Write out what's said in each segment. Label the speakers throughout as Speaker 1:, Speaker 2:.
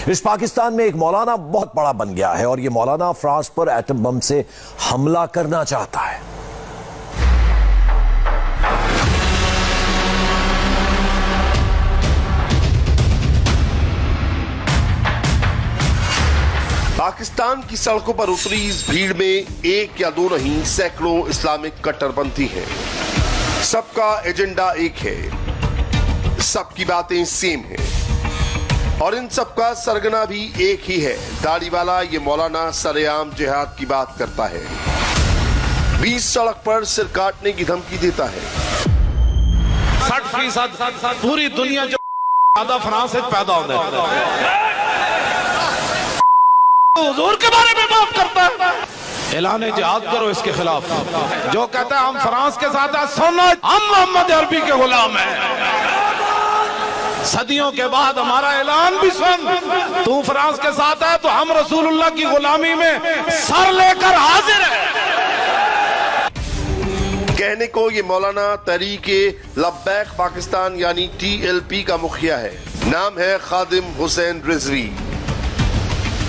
Speaker 1: इस पाकिस्तान में एक मौलाना बहुत बड़ा बन गया है और ये मौलाना फ्रांस पर एटम बम से हमला करना चाहता है।
Speaker 2: पाकिस्तान की सड़कों पर उतरी इस भीड़ में एक या दो नहीं, सैकड़ों इस्लामिक कट्टरपंथी हैं। सबका एजेंडा एक है, सबकी बातें सेम हैं और इन सबका सरगना भी एक ही है। दाढ़ी वाला ये मौलाना सरेआम जिहाद की बात करता है, बीच सड़क पर सिर काटने की धमकी देता है।
Speaker 3: 60% पूरी दुनिया जो ज्यादा फ्रांस से पैदा होता है, हुजूर के बारे में बात करता है। ऐलान जिहाद करो इसके खिलाफ। जो कहता है हम फ्रांस के साथ हैं, सुनो, हम मोहम्मद अरबी के गुलाम हैं। सदियों के बाद हमारा ऐलान भी सुन। तू फ्रांस के साथ है तो हम रसूलुल्लाह की गुलामी में सर लेकर हाजिर है।
Speaker 2: कहने को ये मौलाना तहरीके लब्बैक पाकिस्तान यानी TLP का मुखिया है। नाम है खादिम हुसैन रिजवी।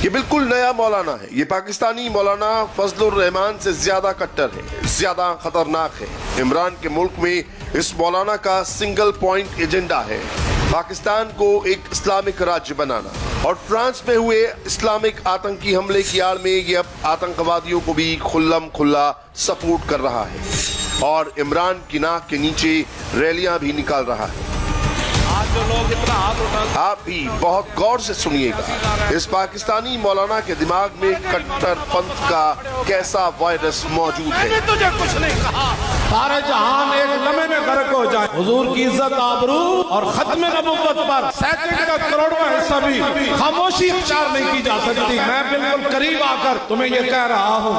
Speaker 2: ये बिल्कुल नया मौलाना है। ये पाकिस्तानी मौलाना फजलुर रहमान से ज्यादा कट्टर है, ज्यादा खतरनाक है। इमरान के मुल्क में इस मौलाना का सिंगल पॉइंट एजेंडा है, पाकिस्तान को एक इस्लामिक राज्य बनाना। और फ्रांस में हुए इस्लामिक आतंकी हमले की आड़ में ये अब आतंकवादियों को भी खुल्लम खुल्ला सपोर्ट कर रहा है और इमरान की नाक के नीचे रैलियां भी निकाल रहा है।
Speaker 3: जो लोग इतना हाथ उठा,
Speaker 2: आप भी बहुत गौर से सुनिएगा, इस पाकिस्तानी मौलाना के दिमाग में कट्टरपंथ का कैसा वायरस मौजूद है।
Speaker 3: मैंने तुझे कुछ नहीं कहा। सारे जहान एक लम्हे में गर्क हो जाए। हुजूर की इज्जत, आबरू और खत्म नबुव्वत पर सैकड़ों का करोड़वां हिस्सा भी खामोशी इख्तियार नहीं की जा सकती। मैं बिल्कुल करीब आकर तुम्हें ये कह रहा हूँ,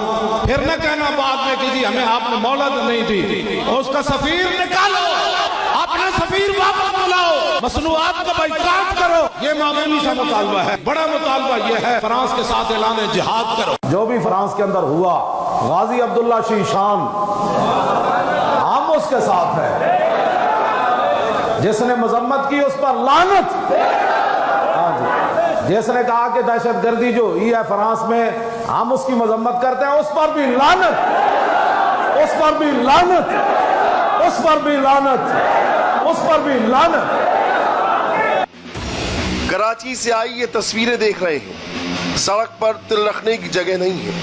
Speaker 3: फिर न कहना बाद में कि जी हमें आपने मोहलत नहीं दी। उसका सफीर निकालो, अपना सफीर वापस बुलाओ, मसनूआत का बाइकाट करो। ये मामूली सा मुतालबा है। बड़ा मुतालबा ये है, फ्रांस के साथ ऐलान जिहाद करो।
Speaker 4: जो भी फ्रांस के अंदर हुआ, गाजी अब्दुल्ला शीशान हम उसके साथ है। जिसने मजम्मत की उस पर लानत। हाँ जी, जिसने कहा कि दहशतगर्दी जो हुई है फ्रांस में हम उसकी मजम्मत करते हैं, उस पर भी लानत, उस पर भी लानत, उस पर भी लानत, उस पर भी लानत।
Speaker 2: कराची से आई ये तस्वीरें देख रहे हैं, सड़क पर तिल रखने की जगह नहीं है।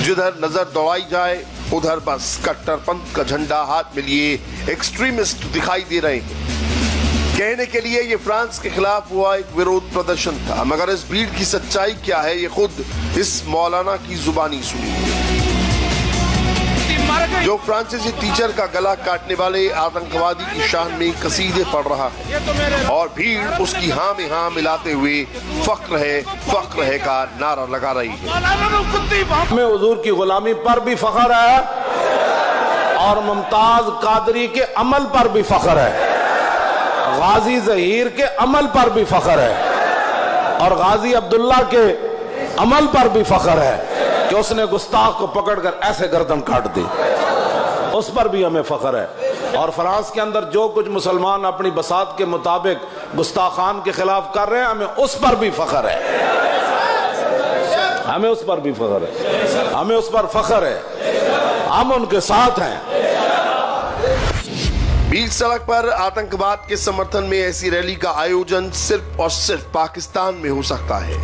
Speaker 2: जिधर नजर दौड़ाई जाए उधर बस कट्टरपंथ का झंडा हाथ में लिए एक्सट्रीमिस्ट दिखाई दे रहे हैं। कहने के लिए ये फ्रांस के खिलाफ हुआ एक विरोध प्रदर्शन था, मगर इस भीड़ की सच्चाई क्या है ये खुद इस मौलाना की जुबानी सुनिए। जो फ्रांसीसी टीचर का गला काटने वाले आतंकवादी की शान में कसीदे पढ़ रहा है और भीड़ उसकी हाँ में हाँ मिलाते हुए फख्र है का नारा लगा रही है।
Speaker 4: हमें हुजूर की गुलामी पर भी फख्र है और मुमताज कादरी के अमल पर भी फख्र है, गाजी जहीर के अमल पर भी फख्र है और गाजी अब्दुल्ला के अमल पर भी फख्र है कि उसने गुस्ताख को पकड़कर ऐसे गर्दन काट दी। उस पर भी हमें फख्र है। और फ्रांस के अंदर जो कुछ मुसलमान अपनी बसात के मुताबिक गुस्ताखान के खिलाफ कर रहे हैं, हमें उस पर भी फख्र है, हमें उस पर भी फख्र है, हमें उस पर फख्र है, हम उनके साथ हैं।
Speaker 2: बीच सड़क पर आतंकवाद के समर्थन में ऐसी रैली का आयोजन सिर्फ और सिर्फ पाकिस्तान में हो सकता है।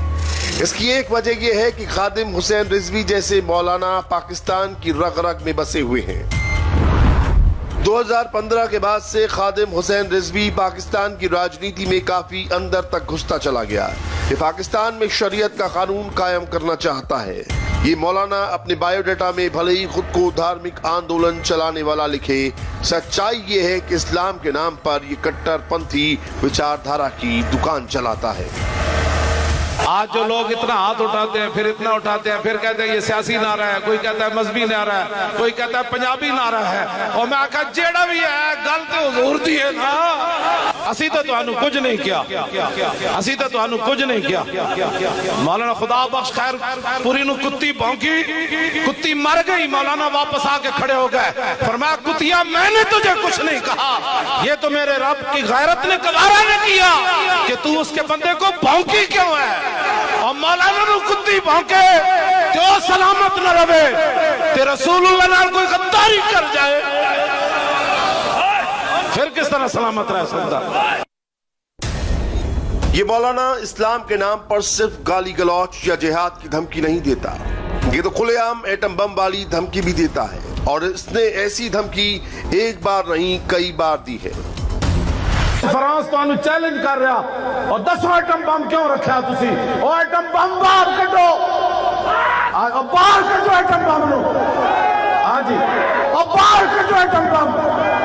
Speaker 2: इसकी एक वजह यह है कि खादिम हुसैन रिजवी जैसे मौलाना पाकिस्तान की रग रग में बसे हुए हैं। 2015 के बाद से खादिम हुसैन रिजवी पाकिस्तान की राजनीति में काफी अंदर तक घुसता चला गया। ये पाकिस्तान में शरीयत का कानून कायम करना चाहता है। ये मौलाना अपने बायोडाटा में भले ही खुद को धार्मिक आंदोलन चलाने वाला लिखे, सच्चाई ये है कि इस्लाम के नाम पर ये कट्टरपंथी विचारधारा की दुकान चलाता है।
Speaker 3: आज जो लोग इतना हाथ उठाते हैं, फिर इतना उठाते हैं, फिर कहते हैं ये सियासी नारा है, कोई कहता है मजहबी नारा है, कोई कहता है पंजाबी नारा है। और मैं आखा जेड़ा भी है गल तो हुजूर दी है ना। असी तो तुहानू कुछ नहीं किया, असी तो तुहानू कुछ नहीं किया। मौलाना खुदा बख्श खैर पूरी नु कुत्ती भौंकी, कुत्ती मर गई, मौलाना वापस आके खड़े हो गए, फरमाया कुतिया मैंने तुझे कुछ नहीं कहा, ये तो मेरे रब की गैरत ने गवारा ने किया कि तू उसके बंदे को भौंकी क्यों है।
Speaker 4: भौंके तो सलामत न रहे ते रसूलुल्लाह नाल कोई गद्दारी कर जाए फिर किस तरह सलामत रह सकता।
Speaker 2: ये मौलाना इस्लाम के नाम पर सिर्फ गाली गलौच या जिहाद की धमकी नहीं देता, ये तो खुलेआम एटम बम वाली धमकी भी देता है, और इसने ऐसी धमकी एक बार नहीं कई बार दी है।
Speaker 3: फ्रांस तो चैलेंज कर रहा और 10 एटम बम क्यों रखा तुसी? ओ एटम बम बाहर कटो, बाहर कटो एटम बम नो। हाँ जी, और बाहर कटो एटम बम,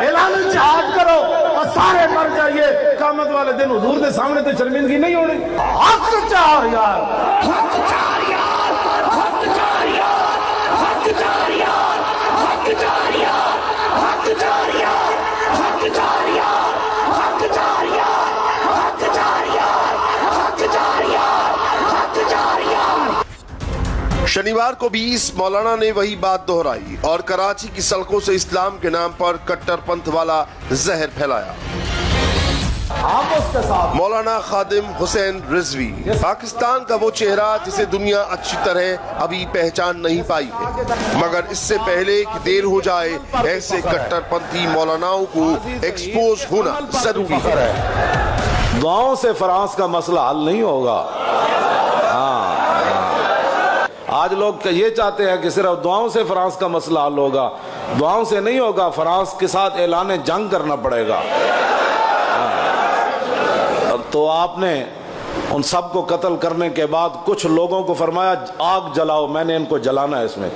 Speaker 3: ऐलान जिहाद करो और सारे मर जाइए। क़यामत वाले दिन हुजूर के सामने तो शर्मिंदगी नहीं होनी। हक चार यार, हक चार यार, हक चार यार, हक चार यार, हक चार यार, हक चार यार, हक चार यार, हक चार यार, हक चार यार, हक चार यार, हक चार यार।
Speaker 2: शनिवार को भी इस मौलाना ने वही बात दोहराई और कराची की सड़कों से इस्लाम के नाम पर कट्टरपंथ वाला जहर फैलाया।
Speaker 3: आप उसके साथ
Speaker 2: मौलाना खादिम हुसैन रिजवी पाकिस्तान का वो चेहरा जिसे दुनिया अच्छी तरह अभी पहचान नहीं पाई है, मगर इससे पहले कि देर हो जाए ऐसे कट्टरपंथी मौलानाओं को एक्सपोज होना जरूरी है।
Speaker 4: दुआओं से फ्रांस का मसला हल नहीं होगा। आज लोग ये चाहते हैं कि सिर्फ दुआओं से फ्रांस का मसला हल होगा। दुआओं से नहीं होगा, फ्रांस के साथ ऐलान जंग करना पड़ेगा। तो आपने उन सबको कत्ल करने के बाद कुछ लोगों को फरमाया आग जलाओ, मैंने इनको जलाना है इसमें।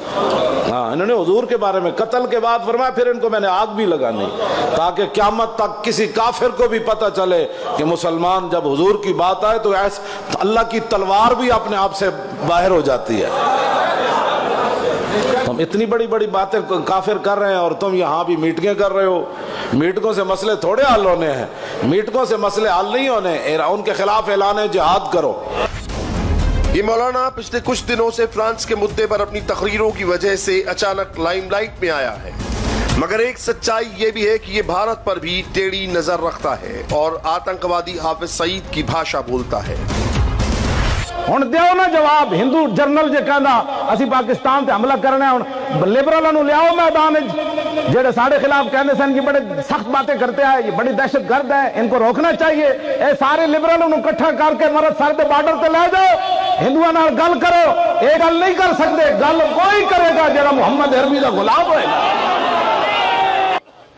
Speaker 4: हाँ, इन्होंने हुजूर के बारे में कत्ल के बाद फरमाया फिर इनको मैंने आग भी लगानी, ताकि क़यामत तक किसी काफिर को भी पता चले कि मुसलमान जब हुजूर की बात आए तो ऐसे अल्लाह की तलवार भी अपने आप से बाहर हो जाती है। हम इतनी बड़ी बड़ी बातें काफिर कर रहे हैं और तुम यहाँ भी मीटिंगें कर रहे हो। मीटिंगों से मसले थोड़े हल होने हैं, मीटिंगों से मसले हल नहीं होने, उनके खिलाफ ऐलान जिहाद करो।
Speaker 2: ये मौलाना पिछले कुछ दिनों से फ्रांस के मुद्दे पर अपनी तकरीरों की वजह से अचानक लाइमलाइट में आया है, मगर एक सच्चाई ये भी है कि ये भारत पर भी टेढ़ी नजर रखता है और आतंकवादी हाफिज सईद की भाषा बोलता है।
Speaker 3: हुण दियो ना जवाब। हिंदू जर्नल जे कहंदा असी पाकिस्तान ते हमला करना है, हुण लिबरलों नु लियाओ मैदान विच जेड़े साडे खिलाफ कहंदे सन कि बड़े सख्त बातें करते हैं, ये बड़ी दहशतगर्द है, इनको रोकना चाहिए। ए सारे लिबरलों नु इकट्ठा करके मरद सर दे बॉर्डर ते ले जाओ, हिंदुओं नाल गल करो। ये गल नहीं कर सकते, गल कोई करेगा जेड़ा मुहम्मद अरबी दा गुलाम होएगा।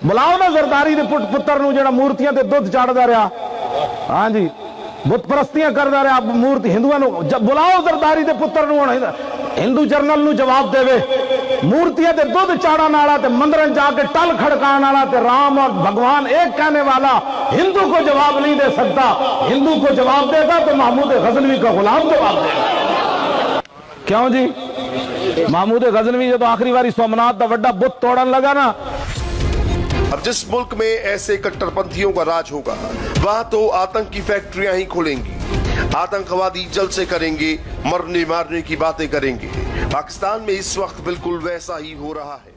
Speaker 3: बुलाओ ना जरदारी दे पुत्र नु जेड़ा मूर्तियां ते दुध चाड़दा रहा, हाँ जी, बुत परस्तियां करदा रहा, मूर्ति हिंदुओं नु बुलाओ जरदारी दे पुत्र नु। हिंदू जर्नल नु जवाब देवे, मूर्तियां ते दुध चाड़न वाला ते मंदिर जाके टल खड़काने वाला ते राम और भगवान एक कहने वाला हिंदू को जवाब नहीं दे सकता। हिंदू को जवाब देगा तो महमूद गजनवी का गुलाम जवाब देगा। क्यों जी? महमूद गजनवी जो तो आखिरी बारी सोमनाथ का बड़ा बुत तोड़न लगा ना।
Speaker 2: अब जिस मुल्क में ऐसे कट्टरपंथियों का राज होगा वहां तो आतंक की फैक्ट्रियां ही खुलेंगी, आतंकवादी जलसे करेंगे, मरने मारने की बातें करेंगे। पाकिस्तान में इस वक्त बिल्कुल वैसा ही हो रहा है।